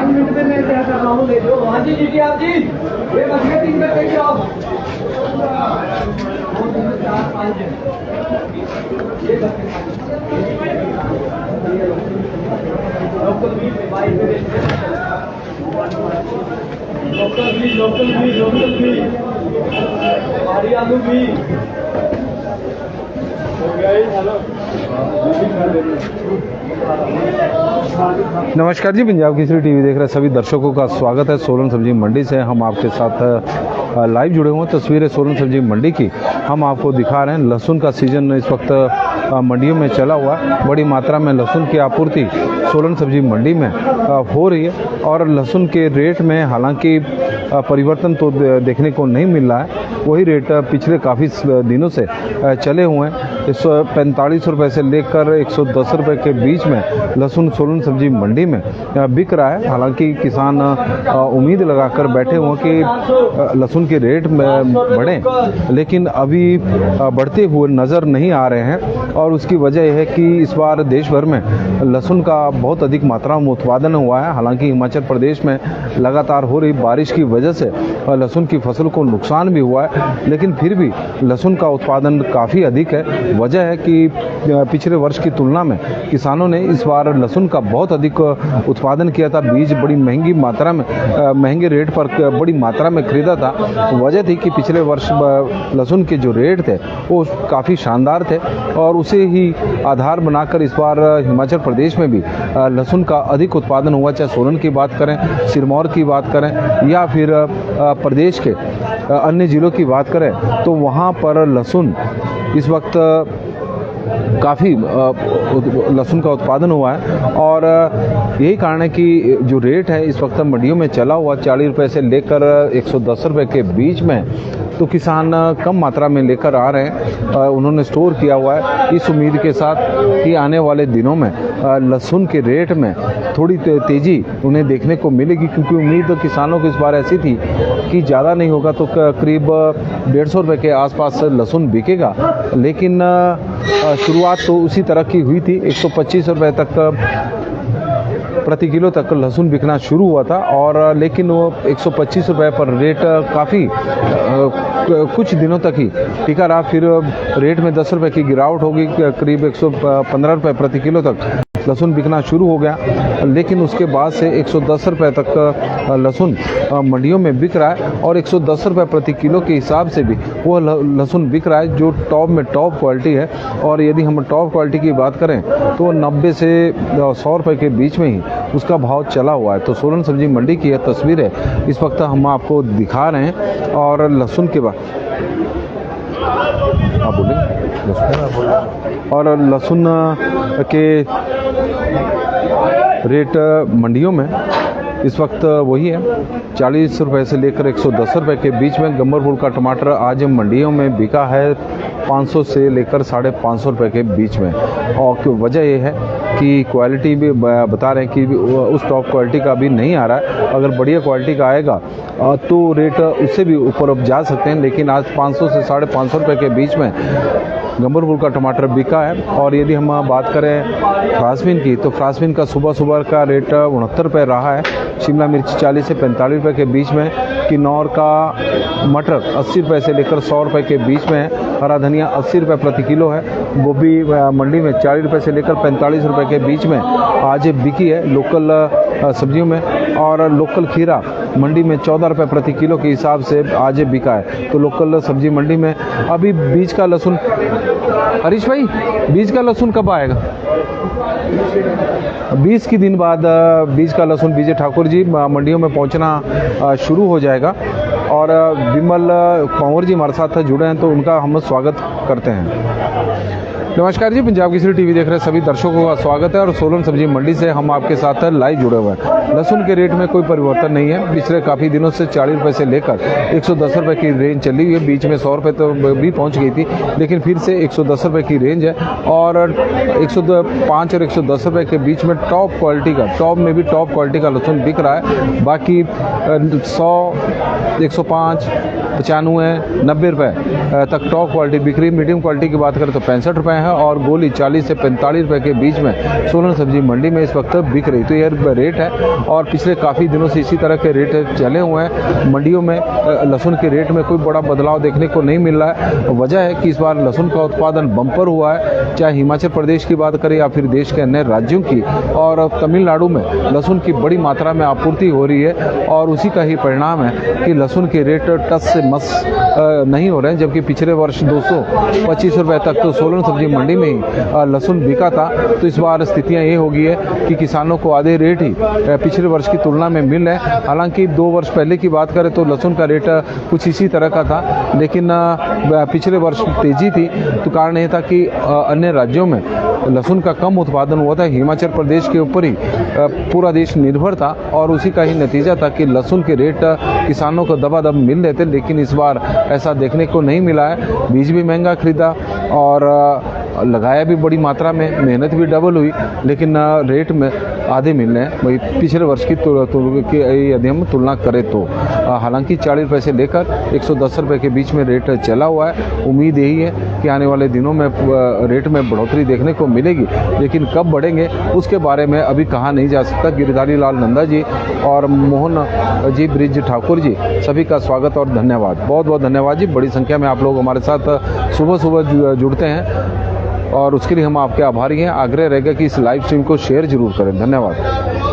Minute में मैं क्या कर रहा हूँ, ले लो। हाँ जी जी आप जी, ये मछली 3 मिनट देंगे आप। 4 5 लोकल भी हमारी आलू भी हो गया। हेलो नमस्कार जी, पंजाब केसरी टीवी देख रहे सभी दर्शकों का स्वागत है। सोलन सब्जी मंडी से हम आपके साथ लाइव जुड़े हुए हैं। तस्वीरें सोलन सब्जी मंडी की हम आपको दिखा रहे हैं। लहसुन का सीजन इस वक्त मंडियों में चला हुआ है। बड़ी मात्रा में लहसुन की आपूर्ति सोलन सब्जी मंडी में हो रही है और लहसुन के रेट में हालांकि परिवर्तन तो देखने को नहीं मिल रहा है। वही रेट पिछले काफ़ी दिनों से चले हुए हैं। 145 रुपये से लेकर 110 रुपये के बीच में लहसुन सोलन सब्जी मंडी में बिक रहा है। हालांकि किसान उम्मीद लगाकर बैठे हुए कि लहसुन के रेट में बढ़ें, लेकिन अभी बढ़ते हुए नज़र नहीं आ रहे हैं। और उसकी वजह यह है कि इस बार देश भर में लहसुन का बहुत अधिक मात्रा में उत्पादन हुआ है। हालांकि हिमाचल प्रदेश में लगातार हो रही बारिश की वजह से लहसुन की फसल को नुकसान भी हुआ है, लेकिन फिर भी लहसुन का उत्पादन काफ़ी अधिक है। वजह है कि पिछले वर्ष की तुलना में किसानों ने इस बार लहसुन का बहुत अधिक उत्पादन किया था। बीज बड़ी महंगी मात्रा में महंगे रेट पर बड़ी मात्रा में खरीदा था। वजह थी कि पिछले वर्ष लहसुन के जो रेट थे वो काफ़ी शानदार थे और उसे ही आधार बनाकर इस बार हिमाचल प्रदेश में भी लहसुन का अधिक उत्पादन हुआ। चाहे सोलन की बात करें, सिरमौर की बात करें या फिर प्रदेश के अन्य ज़िलों की बात करें, तो वहाँ पर लहसुन इस वक्त काफ़ी लहसुन का उत्पादन हुआ है। और यही कारण है कि जो रेट है इस वक्त मंडियों में चला हुआ 40 रुपये से लेकर 110 रुपये के बीच में, तो किसान कम मात्रा में लेकर आ रहे हैं। उन्होंने स्टोर किया हुआ है इस उम्मीद के साथ कि आने वाले दिनों में लहसुन के रेट में थोड़ी तेज़ी उन्हें देखने को मिलेगी, क्योंकि उम्मीद तो किसानों की इस बार ऐसी थी कि ज़्यादा नहीं होगा तो करीब 150 रुपये के आसपास लहसुन बिकेगा। लेकिन शुरुआत तो उसी तरह की हुई थी। 125 रुपये तक प्रति किलो तक लहसुन बिकना शुरू हुआ था, और लेकिन वो 125 रुपये पर रेट काफ़ी कुछ दिनों तक ही टिका रहा। फिर रेट में 10 रुपये की गिरावट होगी, करीब 115 रुपये प्रति किलो तक लहसुन बिकना शुरू हो गया। लेकिन उसके बाद से 110 रुपये तक लहसुन मंडियों में बिक रहा है और 110 रुपये प्रति किलो के हिसाब से भी वो लहसुन बिक रहा है जो टॉप में टॉप क्वालिटी है। और यदि हम टॉप क्वालिटी की बात करें तो 90 से 100 रुपये के बीच में ही उसका भाव चला हुआ है। तो सोलन सब्जी मंडी की यह तस्वीर है इस वक्त हम आपको दिखा रहे हैं। और लहसुन के बाद आप बोलें, और लहसुन के रेट मंडियों में इस वक्त वही है 40 रुपये से लेकर 110 रुपये के बीच में। गम्बरपुर का टमाटर आज मंडियों में बिका है 500 से लेकर 550 रुपये के बीच में। और वजह यह है कि क्वालिटी भी बता रहे हैं कि उस टॉप क्वालिटी का भी नहीं आ रहा है। अगर बढ़िया क्वालिटी का आएगा तो रेट उससे भी ऊपर अब जा सकते हैं। लेकिन आज 500 से 550 रुपये के बीच में गम्बरपुर का टमाटर बिका है। और यदि हम बात करें फ्रांसबीन की, तो फ्रांसबीन का सुबह का रेट 69 रुपये रहा है। शिमला मिर्च 40 से 45 रुपये के बीच में। किन्नौर का मटर 80 रुपये से लेकर 100 रुपये के बीच में है। हरा धनिया 80 रुपये प्रति किलो है। गोभी मंडी में 40 रुपये से लेकर 45 रुपये के बीच में आज बिकी है लोकल सब्जियों में। और लोकल खीरा मंडी में 14 रुपये प्रति किलो के हिसाब से आज बिका है। तो लोकल सब्जी मंडी में अभी बीज का लहसुन, हरीश भाई बीज का लहसुन कब आएगा? 20 के दिन बाद बीज का लहसुन विजय ठाकुर जी मंडियों में पहुंचना शुरू हो जाएगा। और विमल कंवर जी हमारे साथ जुड़े हैं तो उनका हम स्वागत करते हैं। नमस्कार जी, पंजाब केसरी टीवी देख रहे सभी दर्शकों का स्वागत है। और सोलन सब्जी मंडी से हम आपके साथ लाइव जुड़े हुए हैं। लहसुन के रेट में कोई परिवर्तन नहीं है। पिछले काफ़ी दिनों से 40 रुपये से लेकर 110 रुपये की रेंज चली हुई है। बीच में 100 रुपये तो भी पहुंच गई थी, लेकिन फिर से 110 रुपये की रेंज है। और 105 और 110 रुपये के बीच में टॉप क्वालिटी का, टॉप में भी टॉप क्वालिटी का लहसुन बिक रहा है। बाकी 100, 105 95 90 रुपये तक टॉप क्वालिटी बिक रही। मीडियम क्वालिटी की बात करें तो 65 रुपये है और गोली 40 से 45 रुपये के बीच में सोलन सब्जी मंडी में इस वक्त बिक रही। तो ये रेट है और पिछले काफ़ी दिनों से इसी तरह के रेट चले हुए हैं। मंडियों में लहसुन के रेट में कोई बड़ा बदलाव देखने को नहीं मिल रहा है। वजह है कि इस बार लहसुन का उत्पादन बम्पर हुआ है, चाहे हिमाचल प्रदेश की बात करें या फिर देश के अन्य राज्यों की। और तमिलनाडु में लहसुन की बड़ी मात्रा में आपूर्ति हो रही है और उसी का ही परिणाम है कि लहसुन के रेट टस से मस नहीं हो रहे हैं। जबकि पिछले वर्ष 225 रुपये तक तो सोलन सब्जी मंडी में ही लहसुन बिका था। तो इस बार स्थितियाँ ये हो गई है कि किसानों को आधे रेट ही पिछले वर्ष की तुलना में मिल रहे हैं। हालांकि 2 वर्ष पहले की बात करें तो लहसुन का रेट कुछ इसी तरह का था, लेकिन पिछले वर्ष तेजी थी। तो कारण ये था कि अन्य राज्यों में लहसुन का कम उत्पादन हुआ था, हिमाचल प्रदेश के ऊपर ही पूरा देश निर्भर था और उसी का ही नतीजा था कि लहसुन के रेट किसानों को दबादब मिल रहे थे। लेकिन इस बार ऐसा देखने को नहीं मिला है। बीज भी महंगा खरीदा और लगाया भी बड़ी मात्रा में, मेहनत भी डबल हुई, लेकिन रेट में आधे मिल रहे हैं वही पिछले वर्ष की यदि हम तुलना करें तो। हालांकि 40 रुपये से लेकर 110 रुपये के बीच में रेट चला हुआ है। उम्मीद यही है कि आने वाले दिनों में रेट में बढ़ोतरी देखने को मिलेगी, लेकिन कब बढ़ेंगे उसके बारे में अभी कहा नहीं जा सकता। गिरधारी लाल नंदा जी और मोहन जी ब्रिज ठाकुर जी, सभी का स्वागत और धन्यवाद। बहुत बहुत धन्यवाद जी। बड़ी संख्या में आप लोग हमारे साथ सुबह सुबह जुड़ते हैं और उसके लिए हम आपके आभारी हैं। आग्रह रहेगा कि इस लाइव स्ट्रीम को शेयर जरूर करें। धन्यवाद।